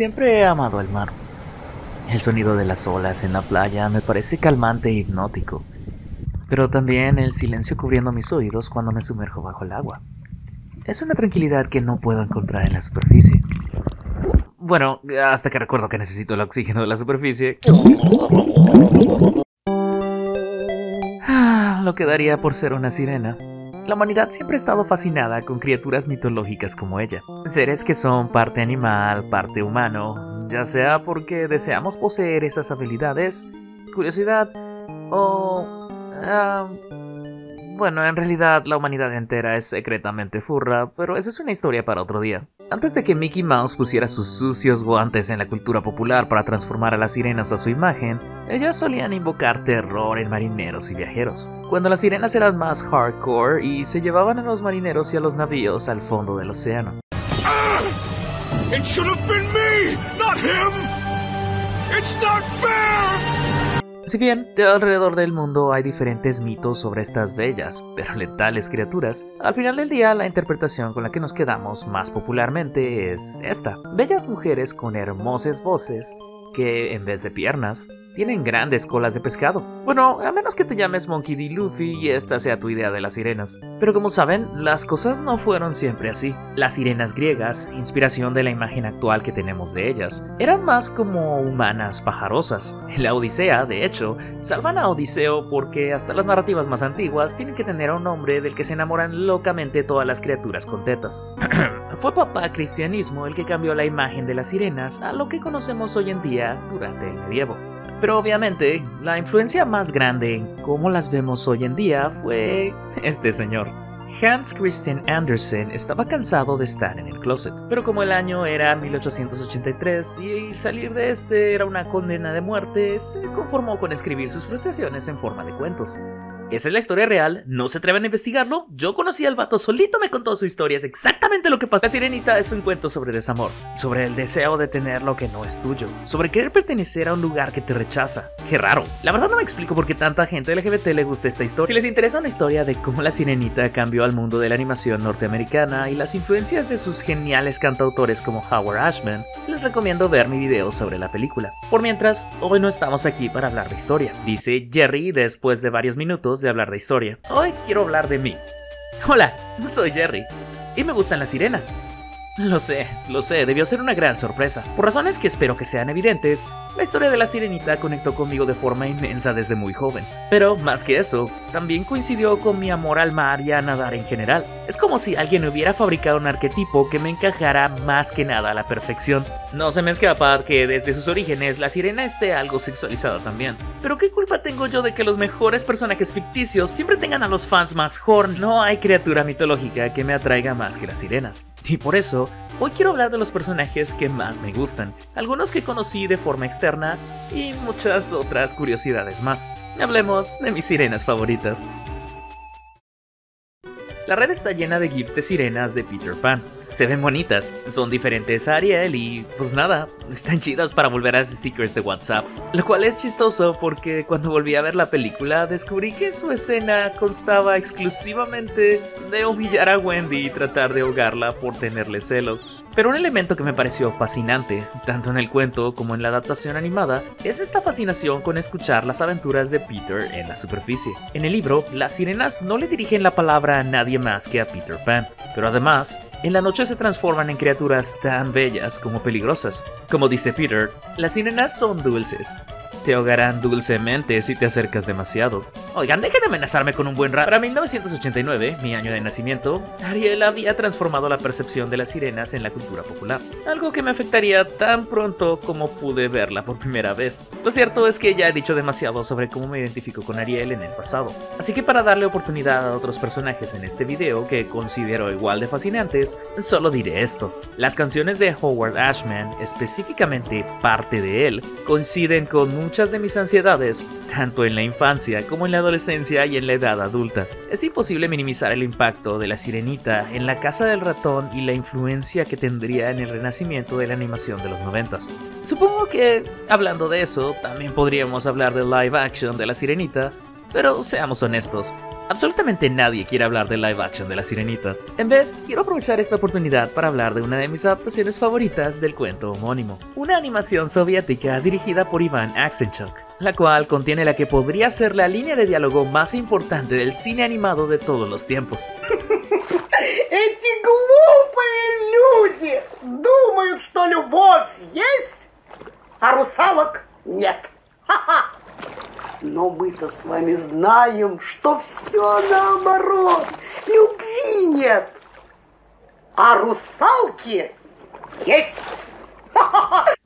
Siempre he amado el mar. El sonido de las olas en la playa me parece calmante e hipnótico, pero también el silencio cubriendo mis oídos cuando me sumerjo bajo el agua. Es una tranquilidad que no puedo encontrar en la superficie. Bueno, hasta que recuerdo que necesito el oxígeno de la superficie. Lo que daría por ser una sirena. La humanidad siempre ha estado fascinada con criaturas mitológicas como ella. Seres que son parte animal, parte humano, ya sea porque deseamos poseer esas habilidades, curiosidad o... bueno, en realidad la humanidad entera es secretamente furra, pero esa es una historia para otro día. Antes de que Mickey Mouse pusiera sus sucios guantes en la cultura popular para transformar a las sirenas a su imagen, ellas solían invocar terror en marineros y viajeros, cuando las sirenas eran más hardcore y se llevaban a los marineros y a los navíos al fondo del océano. It should have been me, not him. It's not fair. Si bien alrededor del mundo hay diferentes mitos sobre estas bellas pero letales criaturas, al final del día la interpretación con la que nos quedamos más popularmente es esta: bellas mujeres con hermosas voces que, en vez de piernas, tienen grandes colas de pescado. Bueno, a menos que te llames Monkey D. Luffy y esta sea tu idea de las sirenas. Pero como saben, las cosas no fueron siempre así. Las sirenas griegas, inspiración de la imagen actual que tenemos de ellas, eran más como humanas pajarosas. En la Odisea, de hecho, salvan a Odiseo porque hasta las narrativas más antiguas tienen que tener a un hombre del que se enamoran locamente todas las criaturas con tetas. Fue papá cristianismo el que cambió la imagen de las sirenas a lo que conocemos hoy en día durante el medievo. Pero obviamente, la influencia más grande en cómo las vemos hoy en día fue este señor. Hans Christian Andersen estaba cansado de estar en el closet, pero como el año era 1883 y salir de este era una condena de muerte, se conformó con escribir sus frustraciones en forma de cuentos. Esa es la historia real, no se atreven a investigarlo. Yo conocí al vato, solito me contó su historia, es exactamente lo que pasa. La Sirenita es un cuento sobre desamor, sobre el deseo de tener lo que no es tuyo, sobre querer pertenecer a un lugar que te rechaza. Qué raro. La verdad no me explico por qué tanta gente LGBT le gusta esta historia. Si les interesa una historia de cómo la Sirenita cambió al mundo de la animación norteamericana y las influencias de sus geniales cantautores como Howard Ashman, les recomiendo ver mi video sobre la película. Por mientras, hoy no estamos aquí para hablar de historia, dice Jerry después de varios minutos de hablar de historia. Hoy quiero hablar de mí. Hola, soy Jerry y me gustan las sirenas. Lo sé, debió ser una gran sorpresa. Por razones que espero que sean evidentes, la historia de la Sirenita conectó conmigo de forma inmensa desde muy joven. Pero, más que eso, también coincidió con mi amor al mar y a nadar en general. Es como si alguien hubiera fabricado un arquetipo que me encajara más que nada a la perfección. No se me escapa que desde sus orígenes la sirena esté algo sexualizada también. Pero ¿qué culpa tengo yo de que los mejores personajes ficticios siempre tengan a los fans más horny? No hay criatura mitológica que me atraiga más que las sirenas. Y por eso, hoy quiero hablar de los personajes que más me gustan, algunos que conocí de forma externa y muchas otras curiosidades más. Hablemos de mis sirenas favoritas. La red está llena de gifs de sirenas de Peter Pan. Se ven bonitas, son diferentes a Ariel y pues nada, están chidas para volver a los stickers de WhatsApp. Lo cual es chistoso porque cuando volví a ver la película descubrí que su escena constaba exclusivamente de humillar a Wendy y tratar de ahogarla por tenerle celos. Pero un elemento que me pareció fascinante, tanto en el cuento como en la adaptación animada, es esta fascinación con escuchar las aventuras de Peter en la superficie. En el libro, las sirenas no le dirigen la palabra a nadie más que a Peter Pan, pero además, en la noche se transforman en criaturas tan bellas como peligrosas. Como dice Peter, las sirenas son dulces. Te ahogarán dulcemente si te acercas demasiado. Oigan, dejen de amenazarme con un buen rato. Para 1989, mi año de nacimiento, Ariel había transformado la percepción de las sirenas en la cultura popular. Algo que me afectaría tan pronto como pude verla por primera vez. Lo cierto es que ya he dicho demasiado sobre cómo me identifico con Ariel en el pasado. Así que para darle oportunidad a otros personajes en este video que considero igual de fascinantes, solo diré esto. Las canciones de Howard Ashman, específicamente parte de él, coinciden con muchas de mis ansiedades, tanto en la infancia como en la adolescencia y en la edad adulta. Es imposible minimizar el impacto de la Sirenita en La Casa del Ratón y la influencia que tendría en el renacimiento de la animación de los 90s. Supongo que, hablando de eso, también podríamos hablar del live action de la Sirenita, pero seamos honestos, Absolutamente nadie quiere hablar del live action de La Sirenita. En vez, quiero aprovechar esta oportunidad para hablar de una de mis adaptaciones favoritas del cuento homónimo. Una animación soviética dirigida por Iván Aksenchuk, la cual contiene la que podría ser la línea de diálogo más importante del cine animado de todos los tiempos. Эти глупые люди думают, что любовь есть, а русалок нет. Ха-ха! Но мы-то с вами знаем, что все наоборот. Любви нет, а русалки есть.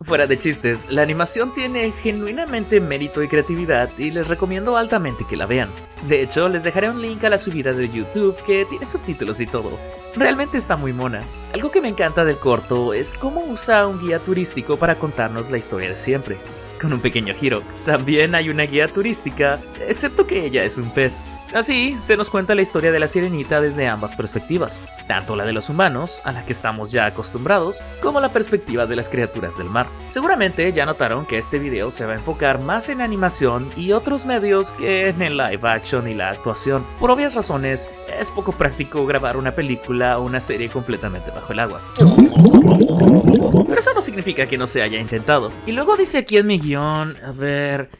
Fuera de chistes, la animación tiene genuinamente mérito y creatividad y les recomiendo altamente que la vean. De hecho, les dejaré un link a la subida de YouTube que tiene subtítulos y todo. Realmente está muy mona. Algo que me encanta del corto es cómo usa un guía turístico para contarnos la historia de siempre, con un pequeño giro. También hay una guía turística, excepto que ella es un pez. Así, se nos cuenta la historia de la sirenita desde ambas perspectivas, tanto la de los humanos, a la que estamos ya acostumbrados, como la perspectiva de las criaturas del mar. Seguramente ya notaron que este video se va a enfocar más en animación y otros medios que en el live action y la actuación. Por obvias razones, es poco práctico grabar una película o una serie completamente bajo el agua. Pero eso no significa que no se haya intentado. Y luego dice aquí en mi guión, a ver...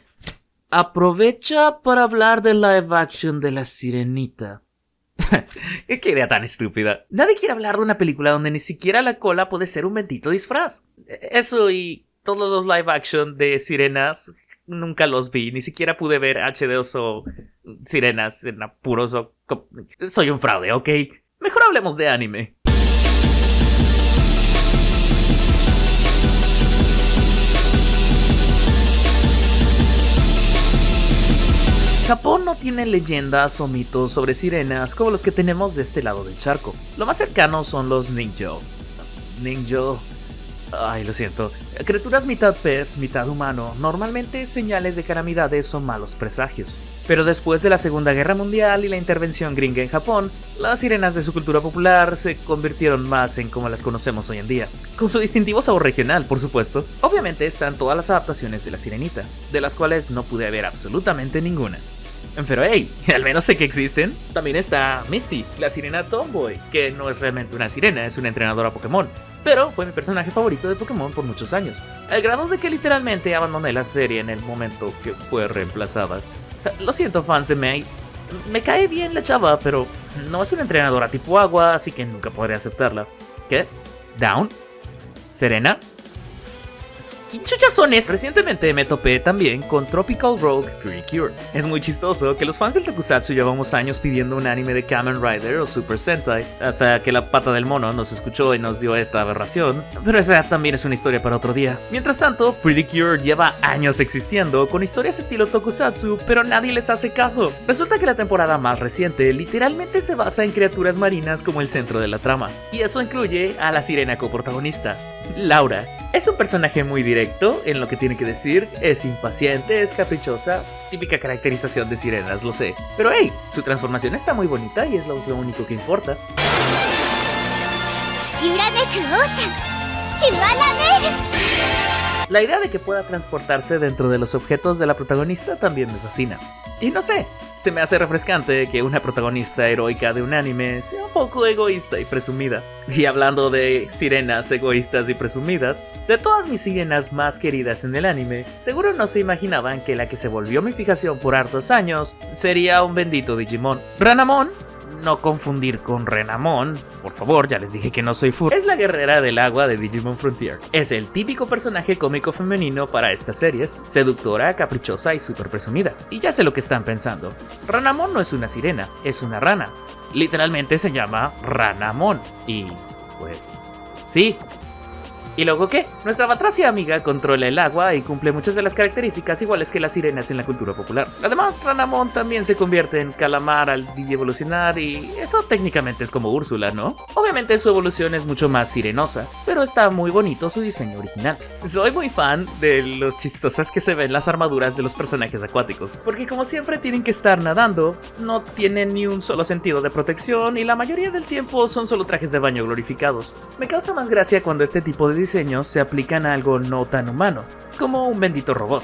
aprovecha para hablar del live action de La Sirenita. Qué idea tan estúpida. Nadie quiere hablar de una película donde ni siquiera la cola puede ser un bendito disfraz. Eso y todos los live action de sirenas nunca los vi. Ni siquiera pude ver HD2 o sirenas en apuros o... Soy un fraude, ¿ok? Mejor hablemos de anime. Japón no tiene leyendas o mitos sobre sirenas como los que tenemos de este lado del charco. Lo más cercano son los Ningyo. Ningyo... Ay, lo siento. Criaturas mitad pez, mitad humano, normalmente señales de calamidades o malos presagios. Pero después de la Segunda Guerra Mundial y la intervención gringa en Japón, las sirenas de su cultura popular se convirtieron más en como las conocemos hoy en día. Con su distintivo sabor regional, por supuesto. Obviamente están todas las adaptaciones de La Sirenita, de las cuales no pude ver absolutamente ninguna. Pero hey, al menos sé que existen. También está Misty, la sirena Tomboy, que no es realmente una sirena, es una entrenadora Pokémon. Pero fue mi personaje favorito de Pokémon por muchos años, al grado de que literalmente abandoné la serie en el momento que fue reemplazada. Lo siento, fans de May. Me cae bien la chava, pero no es una entrenadora tipo agua, así que nunca podré aceptarla. ¿Qué? ¿Down? ¿Serena? ¿Qué chuchas son esas? Recientemente me topé también con Tropical Rogue Pretty Cure. Es muy chistoso que los fans del tokusatsu llevamos años pidiendo un anime de Kamen Rider o Super Sentai, hasta que la pata del mono nos escuchó y nos dio esta aberración, pero esa también es una historia para otro día. Mientras tanto, Pretty Cure lleva años existiendo con historias estilo tokusatsu, pero nadie les hace caso. Resulta que la temporada más reciente literalmente se basa en criaturas marinas como el centro de la trama, y eso incluye a la sirena coprotagonista, Laura. Es un personaje muy directo en lo que tiene que decir, es impaciente, es caprichosa, típica caracterización de sirenas, lo sé. Pero hey, su transformación está muy bonita y es lo único que importa. La idea de que pueda transportarse dentro de los objetos de la protagonista también me fascina. Y no sé, se me hace refrescante que una protagonista heroica de un anime sea un poco egoísta y presumida. Y hablando de sirenas egoístas y presumidas, de todas mis sirenas más queridas en el anime, seguro no se imaginaban que la que se volvió mi fijación por hartos años sería un bendito Digimon. Ranamon, no confundir con Renamon, por favor, ya les dije que no soy furro. Es la guerrera del agua de Digimon Frontier. Es el típico personaje cómico femenino para estas series, seductora, caprichosa y súper presumida. Y ya sé lo que están pensando. Ranamon no es una sirena, es una rana. Literalmente se llama Ranamon. Y pues... sí. ¿Y luego qué? Nuestra batracia amiga controla el agua y cumple muchas de las características iguales que las sirenas en la cultura popular. Además, Ranamon también se convierte en calamar al evolucionar y eso técnicamente es como Úrsula, ¿no? Obviamente su evolución es mucho más sirenosa, pero está muy bonito su diseño original. Soy muy fan de los chistosas que se ven las armaduras de los personajes acuáticos, porque como siempre tienen que estar nadando, no tienen ni un solo sentido de protección y la mayoría del tiempo son solo trajes de baño glorificados. Me causa más gracia cuando este tipo de diseños se aplican a algo no tan humano, como un bendito robot.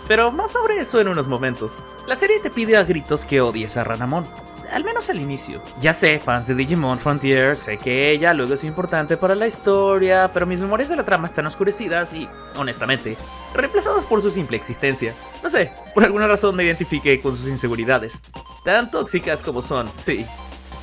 Pero más sobre eso en unos momentos. La serie te pide a gritos que odies a Renamon. Al menos al inicio. Ya sé, fans de Digimon Frontier, sé que ella luego es importante para la historia, pero mis memorias de la trama están oscurecidas y, honestamente, reemplazadas por su simple existencia. No sé, por alguna razón me identifiqué con sus inseguridades. Tan tóxicas como son, sí.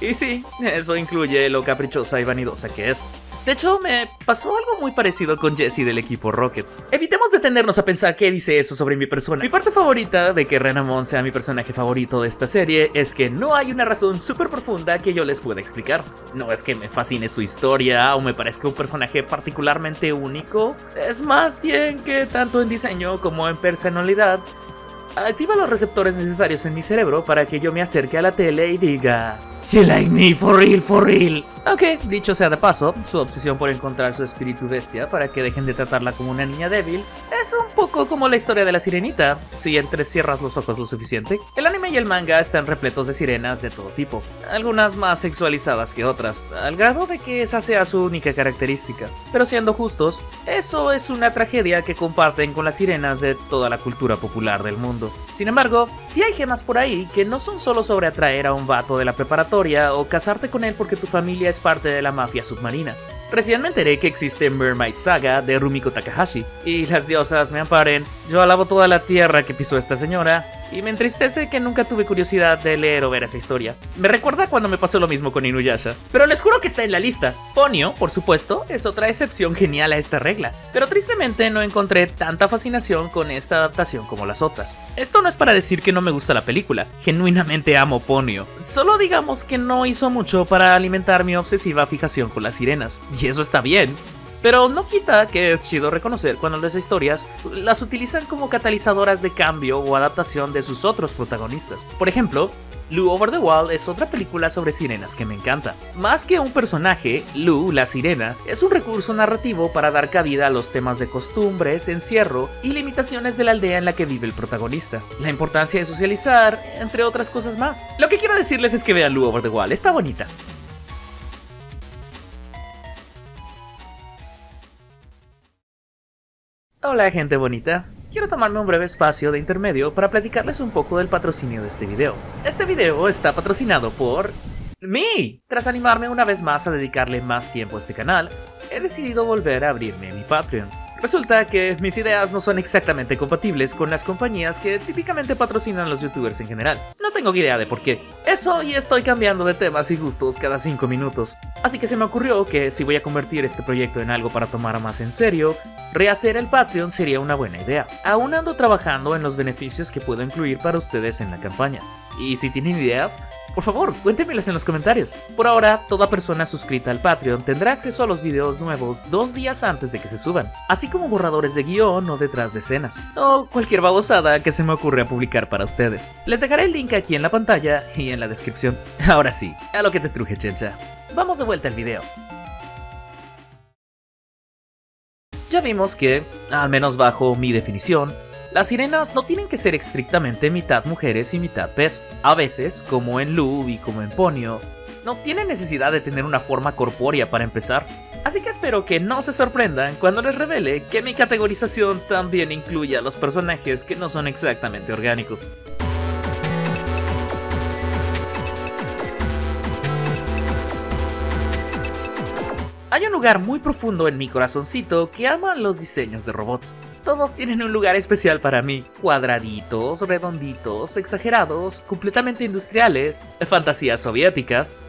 Y sí, eso incluye lo caprichosa y vanidosa que es. De hecho, me pasó algo muy parecido con Jessie del equipo Rocket. Evitemos detenernos a pensar qué dice eso sobre mi persona. Mi parte favorita de que Renamon sea mi personaje favorito de esta serie es que no hay una razón súper profunda que yo les pueda explicar. No es que me fascine su historia o me parezca un personaje particularmente único. Es más bien que tanto en diseño como en personalidad activa los receptores necesarios en mi cerebro para que yo me acerque a la tele y diga "She like me, for real, for real". Aunque, dicho sea de paso, su obsesión por encontrar su espíritu bestia para que dejen de tratarla como una niña débil es un poco como la historia de la sirenita, si entrecierras los ojos lo suficiente. El anime y el manga están repletos de sirenas de todo tipo, algunas más sexualizadas que otras, al grado de que esa sea su única característica. Pero siendo justos, eso es una tragedia que comparten con las sirenas de toda la cultura popular del mundo. Sin embargo, sí hay gemas por ahí que no son solo sobre atraer a un vato de la preparatoria o casarte con él porque tu familia es parte de la mafia submarina. Recién me enteré que existe Mermaid Saga de Rumiko Takahashi, y las diosas me amparen, yo alabo toda la tierra que pisó esta señora, y me entristece que nunca tuve curiosidad de leer o ver esa historia. Me recuerda cuando me pasó lo mismo con Inuyasha, pero les juro que está en la lista. Ponyo, por supuesto, es otra excepción genial a esta regla, pero tristemente no encontré tanta fascinación con esta adaptación como las otras. Esto no es para decir que no me gusta la película, genuinamente amo Ponyo, solo digamos que no hizo mucho para alimentar mi obsesiva fijación con las sirenas, y eso está bien. Pero no quita que es chido reconocer cuando las historias las utilizan como catalizadoras de cambio o adaptación de sus otros protagonistas. Por ejemplo, Lu Over the Wall es otra película sobre sirenas que me encanta. Más que un personaje, Lu, la sirena, es un recurso narrativo para dar cabida a los temas de costumbres, encierro y limitaciones de la aldea en la que vive el protagonista. La importancia de socializar, entre otras cosas más. Lo que quiero decirles es que vean Lu Over the Wall, está bonita. Hola gente bonita, quiero tomarme un breve espacio de intermedio para platicarles un poco del patrocinio de este video. Este video está patrocinado por mí. Tras animarme una vez más a dedicarle más tiempo a este canal, he decidido volver a abrirme mi Patreon. Resulta que mis ideas no son exactamente compatibles con las compañías que típicamente patrocinan a los youtubers en general. No tengo idea de por qué. Eso y estoy cambiando de temas y gustos cada 5 minutos. Así que se me ocurrió que si voy a convertir este proyecto en algo para tomar más en serio, rehacer el Patreon sería una buena idea. Aún ando trabajando en los beneficios que puedo incluir para ustedes en la campaña. Y si tienen ideas, por favor, cuéntenmelas en los comentarios. Por ahora, toda persona suscrita al Patreon tendrá acceso a los videos nuevos 2 días antes de que se suban, así como borradores de guión o detrás de escenas, o cualquier babosada que se me ocurra publicar para ustedes. Les dejaré el link aquí en la pantalla y en la descripción. Ahora sí, a lo que te truje, chencha. Vamos de vuelta al video. Ya vimos que, al menos bajo mi definición, las sirenas no tienen que ser estrictamente mitad mujeres y mitad pez. A veces, como en Lu y como en Ponyo, no tienen necesidad de tener una forma corpórea para empezar. Así que espero que no se sorprendan cuando les revele que mi categorización también incluye a los personajes que no son exactamente orgánicos. Hay un lugar muy profundo en mi corazoncito que ama los diseños de robots. Todos tienen un lugar especial para mí. Cuadraditos, redonditos, exagerados, completamente industriales, fantasías soviéticas.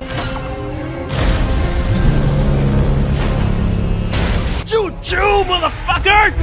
Choo-choo, motherfucker!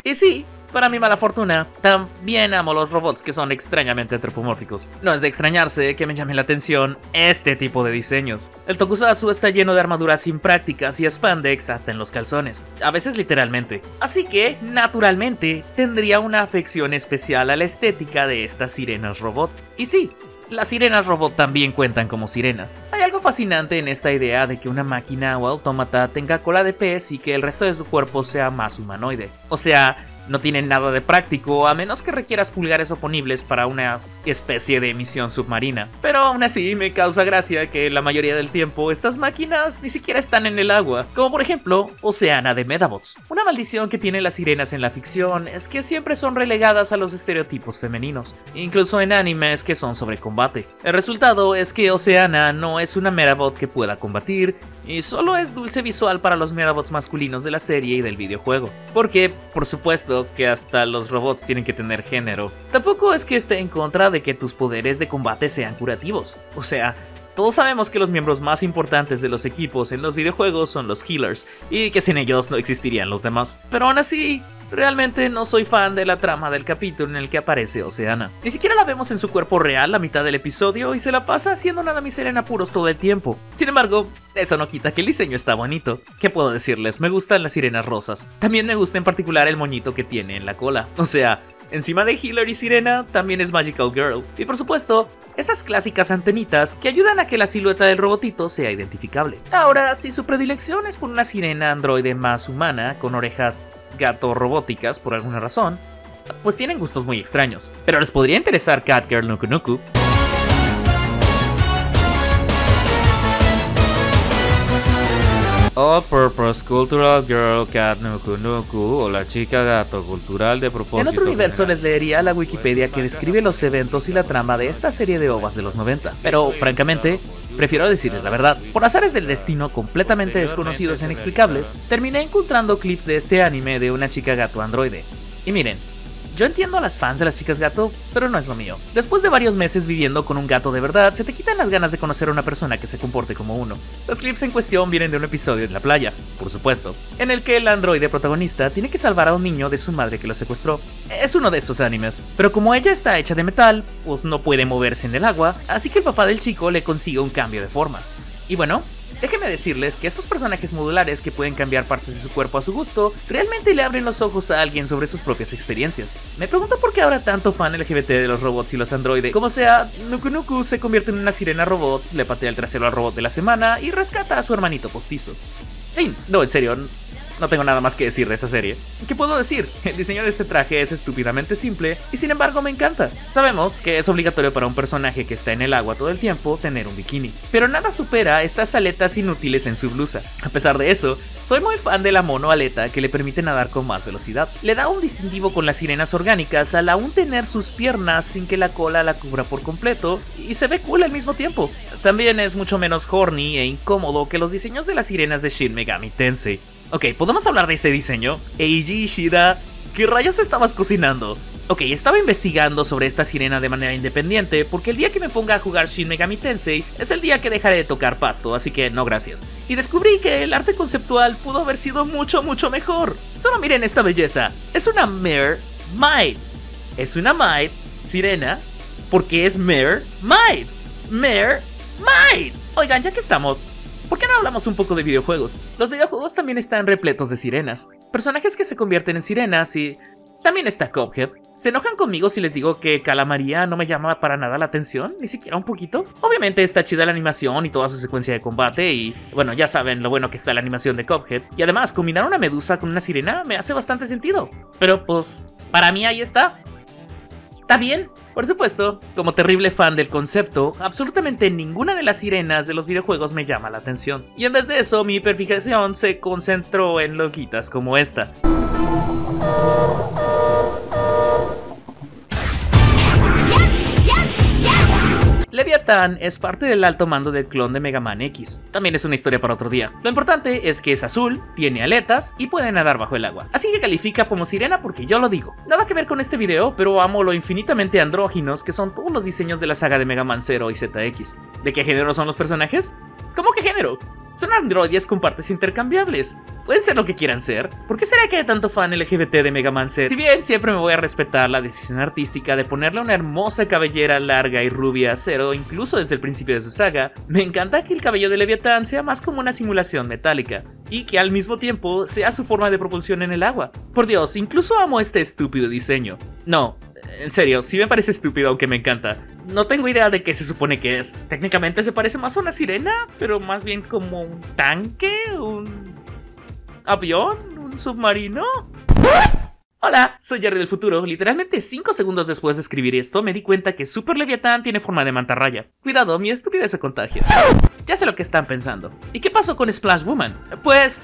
Y sí, para mi mala fortuna, también amo los robots que son extrañamente antropomórficos. No es de extrañarse que me llame la atención este tipo de diseños. El tokusatsu está lleno de armaduras imprácticas y spandex hasta en los calzones, a veces literalmente. Así que, naturalmente, tendría una afección especial a la estética de estas sirenas robot. Y sí, las sirenas robot también cuentan como sirenas. Hay algo fascinante en esta idea de que una máquina o autómata tenga cola de pez y que el resto de su cuerpo sea más humanoide. O sea, No tienen nada de práctico, a menos que requieras pulgares oponibles para una especie de misión submarina. Pero aún así me causa gracia que la mayoría del tiempo estas máquinas ni siquiera están en el agua, como por ejemplo Oceana de Medabots. Una maldición que tienen las sirenas en la ficción es que siempre son relegadas a los estereotipos femeninos, incluso en animes que son sobre combate. El resultado es que Oceana no es una Medabot que pueda combatir, y solo es dulce visual para los Medabots masculinos de la serie y del videojuego. Porque, por supuesto, que hasta los robots tienen que tener género. Tampoco es que esté en contra de que tus poderes de combate sean curativos. O sea, todos sabemos que los miembros más importantes de los equipos en los videojuegos son los healers, y que sin ellos no existirían los demás. Pero aún así, realmente no soy fan de la trama del capítulo en el que aparece Oceana. Ni siquiera la vemos en su cuerpo real la mitad del episodio y se la pasa haciendo nada misera en apuros todo el tiempo. Sin embargo, eso no quita que el diseño está bonito. ¿Qué puedo decirles? Me gustan las sirenas rosas. También me gusta en particular el moñito que tiene en la cola. O sea, encima de Healer y Sirena, también es Magical Girl. Y por supuesto, esas clásicas antenitas que ayudan a que la silueta del robotito sea identificable. Ahora, si su predilección es por una sirena androide más humana, con orejas gato robóticas por alguna razón, pues tienen gustos muy extraños. Pero les podría interesar Catgirl Nuku Nuku. All Purpose Cultural Girl Cat Nuku Nuku, o la chica gato cultural de propósito. En otro universo les leería la Wikipedia que describe los eventos y la trama de esta serie de OVAs de los 90, pero francamente prefiero decirles la verdad. Por azares del destino completamente desconocidos e inexplicables, terminé encontrando clips de este anime de una chica gato androide. Y miren, yo entiendo a las fans de las chicas gato, pero no es lo mío. Después de varios meses viviendo con un gato de verdad, se te quitan las ganas de conocer a una persona que se comporte como uno. Los clips en cuestión vienen de un episodio en la playa, por supuesto, en el que el androide protagonista tiene que salvar a un niño de su madre que lo secuestró. Es uno de esos animes, pero como ella está hecha de metal, pues no puede moverse en el agua, así que el papá del chico le consigue un cambio de forma. Y bueno, déjenme decirles que estos personajes modulares que pueden cambiar partes de su cuerpo a su gusto, realmente le abren los ojos a alguien sobre sus propias experiencias. Me pregunto por qué ahora tanto fan LGBT de los robots y los androides. Como sea, Nuku Nuku se convierte en una sirena robot, le patea el trasero al robot de la semana y rescata a su hermanito postizo. No, en serio, no tengo nada más que decir de esa serie. ¿Qué puedo decir? El diseño de este traje es estúpidamente simple y sin embargo me encanta. Sabemos que es obligatorio para un personaje que está en el agua todo el tiempo tener un bikini, pero nada supera estas aletas inútiles en su blusa. A pesar de eso, soy muy fan de la mono aleta que le permite nadar con más velocidad. Le da un distintivo con las sirenas orgánicas al aún tener sus piernas sin que la cola la cubra por completo y se ve cool al mismo tiempo. También es mucho menos horny e incómodo que los diseños de las sirenas de Shin Megami Tensei. Ok, ¿podemos hablar de ese diseño? Eiji Ishida, ¿qué rayos estabas cocinando? Ok, estaba investigando sobre esta sirena de manera independiente porque el día que me ponga a jugar Shin Megami Tensei es el día que dejaré de tocar pasto, así que no gracias. Y descubrí que el arte conceptual pudo haber sido mucho mejor. Solo miren esta belleza, es una Mermaid. Es una Maid sirena porque es Mermaid. Mermaid. Oigan, ya que estamos, ¿por qué no hablamos un poco de videojuegos? Los videojuegos también están repletos de sirenas, personajes que se convierten en sirenas y también está Cuphead. ¿Se enojan conmigo si les digo que Calamaría no me llama para nada la atención? Ni siquiera un poquito. Obviamente está chida la animación y toda su secuencia de combate y bueno, ya saben lo bueno que está la animación de Cuphead. Y además, combinar una medusa con una sirena me hace bastante sentido. Pero pues, para mí ahí está. ¿Está bien? Por supuesto, como terrible fan del concepto, absolutamente ninguna de las sirenas de los videojuegos me llama la atención. Y en vez de eso, mi hiperfijación se concentró en loquitas como esta. Leviatán es parte del alto mando del clon de Mega Man X. También es una historia para otro día. Lo importante es que es azul, tiene aletas y puede nadar bajo el agua. Así que califica como sirena porque yo lo digo. Nada que ver con este video, pero amo lo infinitamente andróginos que son todos los diseños de la saga de Mega Man 0 y ZX. ¿De qué género son los personajes? ¿Cómo qué género? Son androides con partes intercambiables. Pueden ser lo que quieran ser. ¿Por qué será que hay tanto fan LGBT de Mega Man 0? Si bien siempre me voy a respetar la decisión artística de ponerle una hermosa cabellera larga y rubia a Zero, incluso desde el principio de su saga, me encanta que el cabello de Leviatán sea más como una simulación metálica, y que al mismo tiempo sea su forma de propulsión en el agua. Por Dios, incluso amo este estúpido diseño. No, en serio, sí me parece estúpido aunque me encanta. No tengo idea de qué se supone que es. Técnicamente se parece más a una sirena, pero más bien como un tanque, un avión, un submarino. Hola, soy Jerry del futuro. Literalmente 5 segundos después de escribir esto me di cuenta que Super Leviatán tiene forma de mantarraya. Cuidado, mi estupidez se contagia. Ya sé lo que están pensando. ¿Y qué pasó con Splash Woman? Pues...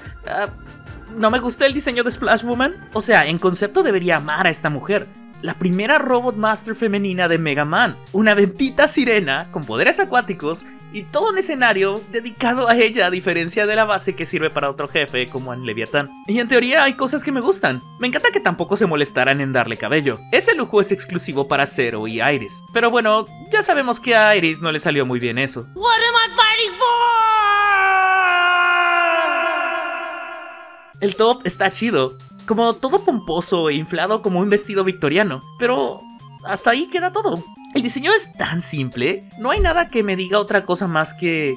¿no me gusta el diseño de Splash Woman? O sea, en concepto debería amar a esta mujer. La primera Robot Master femenina de Mega Man. Una bendita sirena con poderes acuáticos y todo un escenario dedicado a ella, a diferencia de la base que sirve para otro jefe como en Leviatán. Y en teoría hay cosas que me gustan. Me encanta que tampoco se molestaran en darle cabello. Ese lujo es exclusivo para Zero y Iris. Pero bueno, ya sabemos que a Iris no le salió muy bien eso. What am I fighting for? El top está chido, como todo pomposo e inflado como un vestido victoriano, pero hasta ahí queda todo. El diseño es tan simple, no hay nada que me diga otra cosa más que...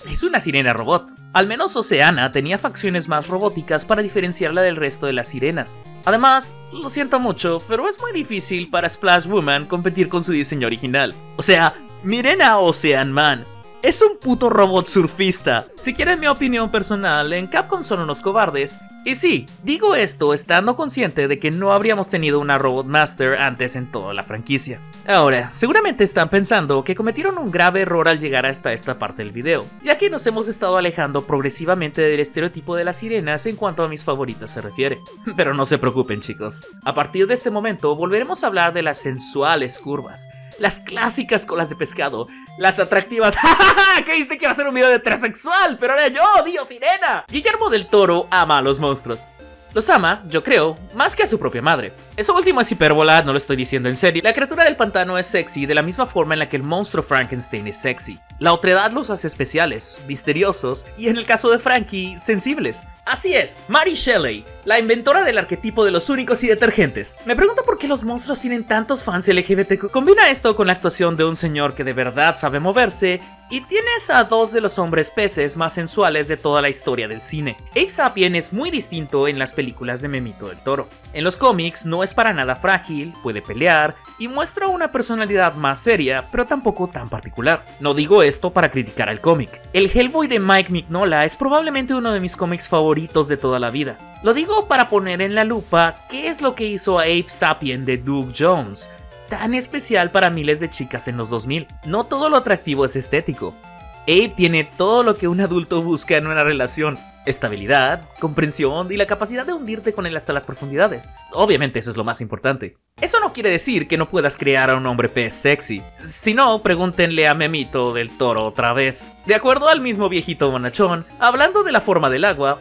es una sirena robot. Al menos Oceana tenía facciones más robóticas para diferenciarla del resto de las sirenas. Además, lo siento mucho, pero es muy difícil para Splash Woman competir con su diseño original. O sea, miren a Ocean Man. Es un puto robot surfista. Si quieren mi opinión personal, en Capcom son unos cobardes. Y sí, digo esto estando consciente de que no habríamos tenido una Robot Master antes en toda la franquicia. Ahora, seguramente están pensando que cometieron un grave error al llegar hasta esta parte del video, ya que nos hemos estado alejando progresivamente del estereotipo de las sirenas en cuanto a mis favoritas se refiere. Pero no se preocupen, chicos. A partir de este momento volveremos a hablar de las sensuales curvas, las clásicas colas de pescado, las atractivas... ¡Ja! ¿Creíste que iba a ser un video de transexual? Pero era yo, Dio Sirena. Guillermo del Toro ama a los monstruos. Los ama, yo creo, más que a su propia madre. Eso último es hipérbola, no lo estoy diciendo en serio. La criatura del pantano es sexy de la misma forma en la que el monstruo Frankenstein es sexy. La otredad los hace especiales, misteriosos y en el caso de Frankie, sensibles. Así es, Mary Shelley, la inventora del arquetipo de los únicos y detergentes. Me pregunto por qué los monstruos tienen tantos fans LGBTQ. Combina esto con la actuación de un señor que de verdad sabe moverse y tienes a dos de los hombres peces más sensuales de toda la historia del cine. Abe Sapien es muy distinto en las películas de Memito del Toro. En los cómics no es para nada frágil, puede pelear y muestra una personalidad más seria, pero tampoco tan particular. No digo esto para criticar al cómic. El Hellboy de Mike Mignola es probablemente uno de mis cómics favoritos de toda la vida. Lo digo para poner en la lupa qué es lo que hizo a Abe Sapien de Doug Jones tan especial para miles de chicas en los 2000. No todo lo atractivo es estético. Abe tiene todo lo que un adulto busca en una relación: estabilidad, comprensión y la capacidad de hundirte con él hasta las profundidades. Obviamente eso es lo más importante. Eso no quiere decir que no puedas crear a un hombre pez sexy. Si no, pregúntenle a Memito del Toro otra vez. De acuerdo al mismo viejito bonachón, hablando de la forma del agua...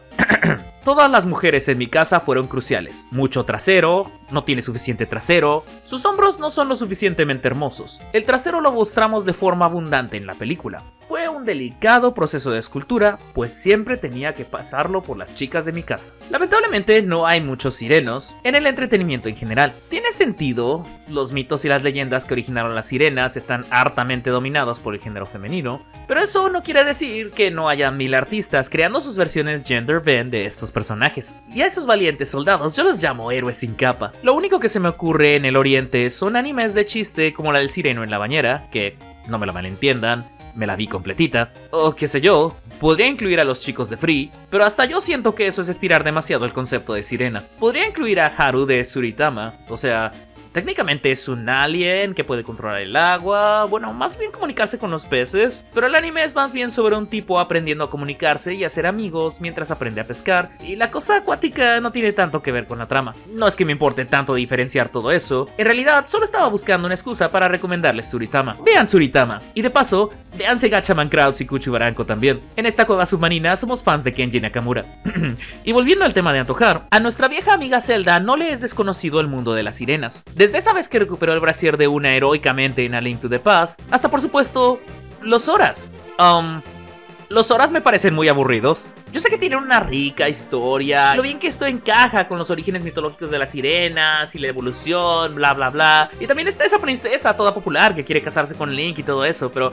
Todas las mujeres en mi casa fueron cruciales. Mucho trasero, no tiene suficiente trasero, sus hombros no son lo suficientemente hermosos. El trasero lo mostramos de forma abundante en la película. Fue un delicado proceso de escultura, pues siempre tenía que pasarlo por las chicas de mi casa. Lamentablemente no hay muchos sirenos en el entretenimiento en general. Tiene sentido, los mitos y las leyendas que originaron las sirenas están hartamente dominados por el género femenino, pero eso no quiere decir que no haya 1000 artistas creando sus versiones gender bend de estos personajes. Y a esos valientes soldados yo los llamo héroes sin capa. Lo único que se me ocurre en el oriente son animes de chiste como la del sireno en la bañera, que, no me la malentiendan, me la vi completita, o qué sé yo, podría incluir a los chicos de Free, pero hasta yo siento que eso es estirar demasiado el concepto de sirena. Podría incluir a Haru de Tsuritama, o sea... técnicamente es un alien que puede controlar el agua, bueno, más bien comunicarse con los peces, pero el anime es más bien sobre un tipo aprendiendo a comunicarse y a ser amigos mientras aprende a pescar, y la cosa acuática no tiene tanto que ver con la trama. No es que me importe tanto diferenciar todo eso, en realidad solo estaba buscando una excusa para recomendarles Tsuritama. Vean Tsuritama, y de paso, véanse Gatchaman Crowds y Kuchi Baranko también. En esta cueva submarina somos fans de Kenji Nakamura. Y volviendo al tema de antojar, a nuestra vieja amiga Zelda no le es desconocido el mundo de las sirenas. Desde esa vez que recuperó el brasier de una heroicamente en A Link to the Past, hasta por supuesto, los Zoras. Los Zoras me parecen muy aburridos. Yo sé que tienen una rica historia, lo bien que esto encaja con los orígenes mitológicos de las sirenas y la evolución, bla bla bla. Y también está esa princesa toda popular que quiere casarse con Link y todo eso, pero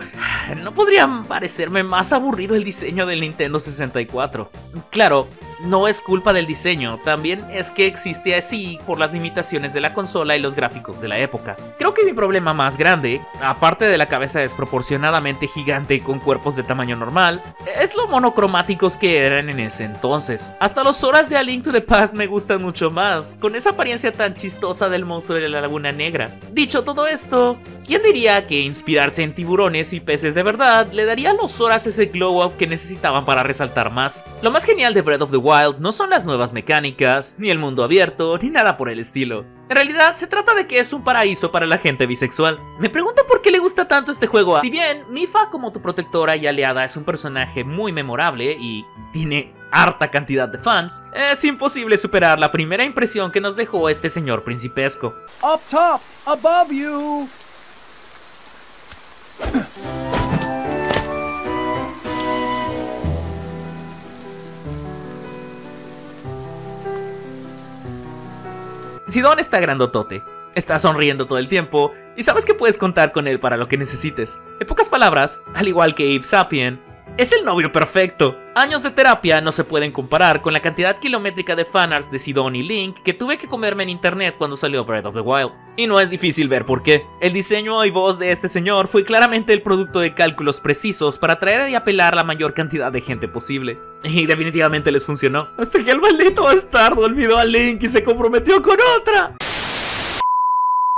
no podría parecerme más aburrido el diseño del Nintendo 64. Claro, no es culpa del diseño, también es que existe así por las limitaciones de la consola y los gráficos de la época. Creo que mi problema más grande, aparte de la cabeza desproporcionadamente gigante con cuerpos de tamaño normal, es lo monocromáticos que eran en ese entonces. Hasta los Zoras de A Link to the Past me gustan mucho más, con esa apariencia tan chistosa del monstruo de la Laguna Negra. Dicho todo esto, ¿quién diría que inspirarse en tiburones y peces de verdad le daría a los Zoras ese glow up que necesitaban para resaltar más? Lo más genial de Breath of the Wild no son las nuevas mecánicas, ni el mundo abierto, ni nada por el estilo. En realidad, se trata de que es un paraíso para la gente bisexual. Me pregunto por qué le gusta tanto este juego a... Si bien Mipha como tu protectora y aliada es un personaje muy memorable y tiene harta cantidad de fans, es imposible superar la primera impresión que nos dejó este señor principesco. Up top, above you. Sidón está grandotote, está sonriendo todo el tiempo y sabes que puedes contar con él para lo que necesites. En pocas palabras, al igual que Abe Sapien, es el novio perfecto. Años de terapia no se pueden comparar con la cantidad kilométrica de fanarts de Sidón y Link que tuve que comerme en internet cuando salió Breath of the Wild. Y no es difícil ver por qué. El diseño y voz de este señor fue claramente el producto de cálculos precisos para atraer y apelar a la mayor cantidad de gente posible. Y definitivamente les funcionó. Hasta que el maldito bastardo olvidó a Link y se comprometió con otra.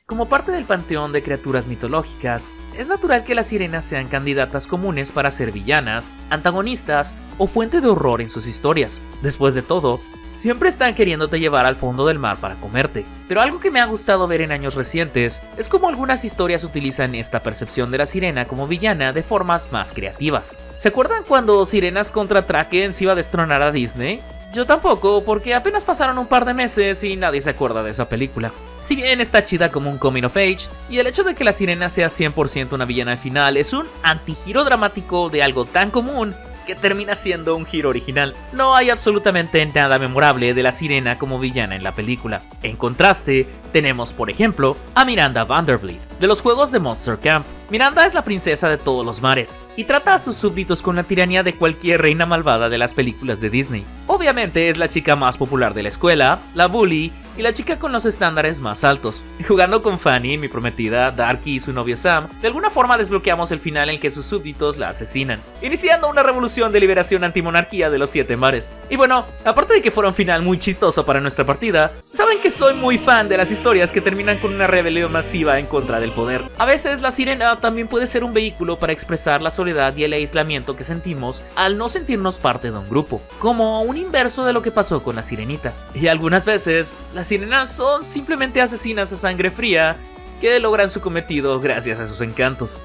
Como parte del panteón de criaturas mitológicas, es natural que las sirenas sean candidatas comunes para ser villanas, antagonistas o fuente de horror en sus historias. Después de todo, siempre están queriéndote llevar al fondo del mar para comerte. Pero algo que me ha gustado ver en años recientes es cómo algunas historias utilizan esta percepción de la sirena como villana de formas más creativas. ¿Se acuerdan cuando Sirenas contra Traken se iba a destronar a Disney? Yo tampoco, porque apenas pasaron un par de meses y nadie se acuerda de esa película. Si bien está chida como un coming of age, y el hecho de que la sirena sea 100% una villana al final es un antigiro dramático de algo tan común que termina siendo un giro original. No hay absolutamente nada memorable de la sirena como villana en la película. En contraste, tenemos por ejemplo a Miranda Vanderbilt, de los juegos de Monster Camp. Miranda es la princesa de todos los mares, y trata a sus súbditos con la tiranía de cualquier reina malvada de las películas de Disney. Obviamente es la chica más popular de la escuela, la bully, y la chica con los estándares más altos. Jugando con Fanny, mi prometida, Darky y su novio Sam, de alguna forma desbloqueamos el final en que sus súbditos la asesinan, iniciando una revolución de liberación antimonarquía de los 7 mares. Y bueno, aparte de que fuera un final muy chistoso para nuestra partida, saben que soy muy fan de las historias que terminan con una rebelión masiva en contra del poder. A veces la sirena también puede ser un vehículo para expresar la soledad y el aislamiento que sentimos al no sentirnos parte de un grupo, como un inverso de lo que pasó con la sirenita. Y algunas veces, las sirenas son simplemente asesinas a sangre fría que logran su cometido gracias a sus encantos.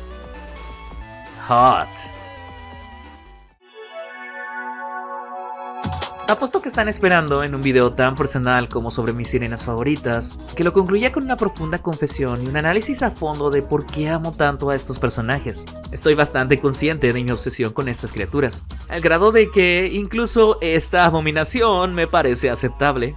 Hot. Apuesto que están esperando en un video tan personal como sobre mis sirenas favoritas, que lo concluya con una profunda confesión y un análisis a fondo de por qué amo tanto a estos personajes. Estoy bastante consciente de mi obsesión con estas criaturas, al grado de que incluso esta abominación me parece aceptable.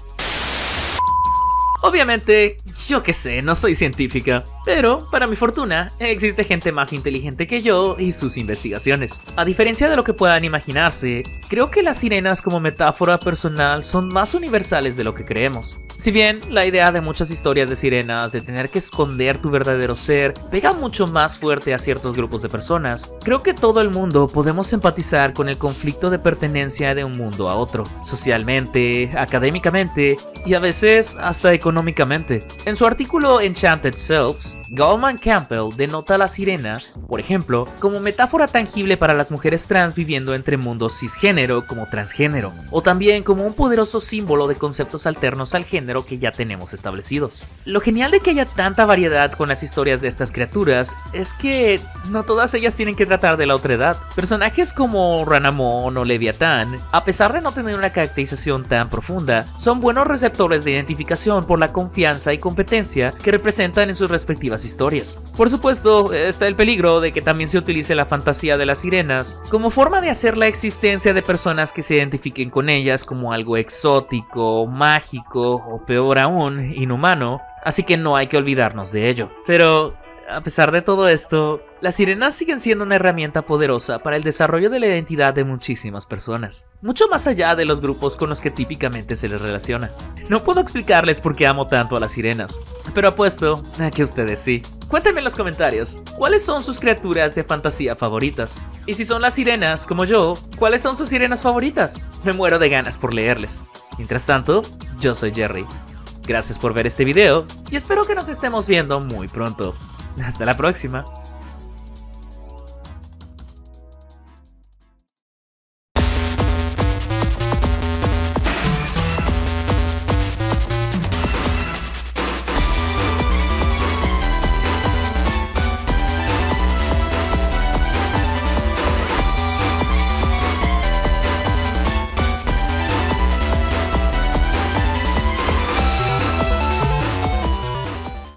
Obviamente, yo qué sé, no soy científica, pero para mi fortuna, existe gente más inteligente que yo y sus investigaciones. A diferencia de lo que puedan imaginarse, creo que las sirenas como metáfora personal son más universales de lo que creemos. Si bien la idea de muchas historias de sirenas de tener que esconder tu verdadero ser pega mucho más fuerte a ciertos grupos de personas, creo que todo el mundo podemos empatizar con el conflicto de pertenencia de un mundo a otro, socialmente, académicamente y a veces hasta económicamente. En su artículo Enchanted Selves, Goldman Campbell denota a la sirena, por ejemplo, como metáfora tangible para las mujeres trans viviendo entre mundos cisgénero como transgénero, o también como un poderoso símbolo de conceptos alternos al género que ya tenemos establecidos. Lo genial de que haya tanta variedad con las historias de estas criaturas es que no todas ellas tienen que tratar de la otredad. Personajes como Ranamon o Leviatán, a pesar de no tener una caracterización tan profunda, son buenos receptores de identificación por la confianza y competencia que representan en sus respectivas historias. Por supuesto, está el peligro de que también se utilice la fantasía de las sirenas como forma de hacer la existencia de personas que se identifiquen con ellas como algo exótico, mágico o peor aún, inhumano, así que no hay que olvidarnos de ello. Pero A pesar de todo esto, las sirenas siguen siendo una herramienta poderosa para el desarrollo de la identidad de muchísimas personas, mucho más allá de los grupos con los que típicamente se les relaciona. No puedo explicarles por qué amo tanto a las sirenas, pero apuesto a que ustedes sí. Cuéntenme en los comentarios, ¿cuáles son sus criaturas de fantasía favoritas? Y si son las sirenas, como yo, ¿cuáles son sus sirenas favoritas? Me muero de ganas por leerles. Mientras tanto, yo soy Jerry. Gracias por ver este video y espero que nos estemos viendo muy pronto. Hasta la próxima.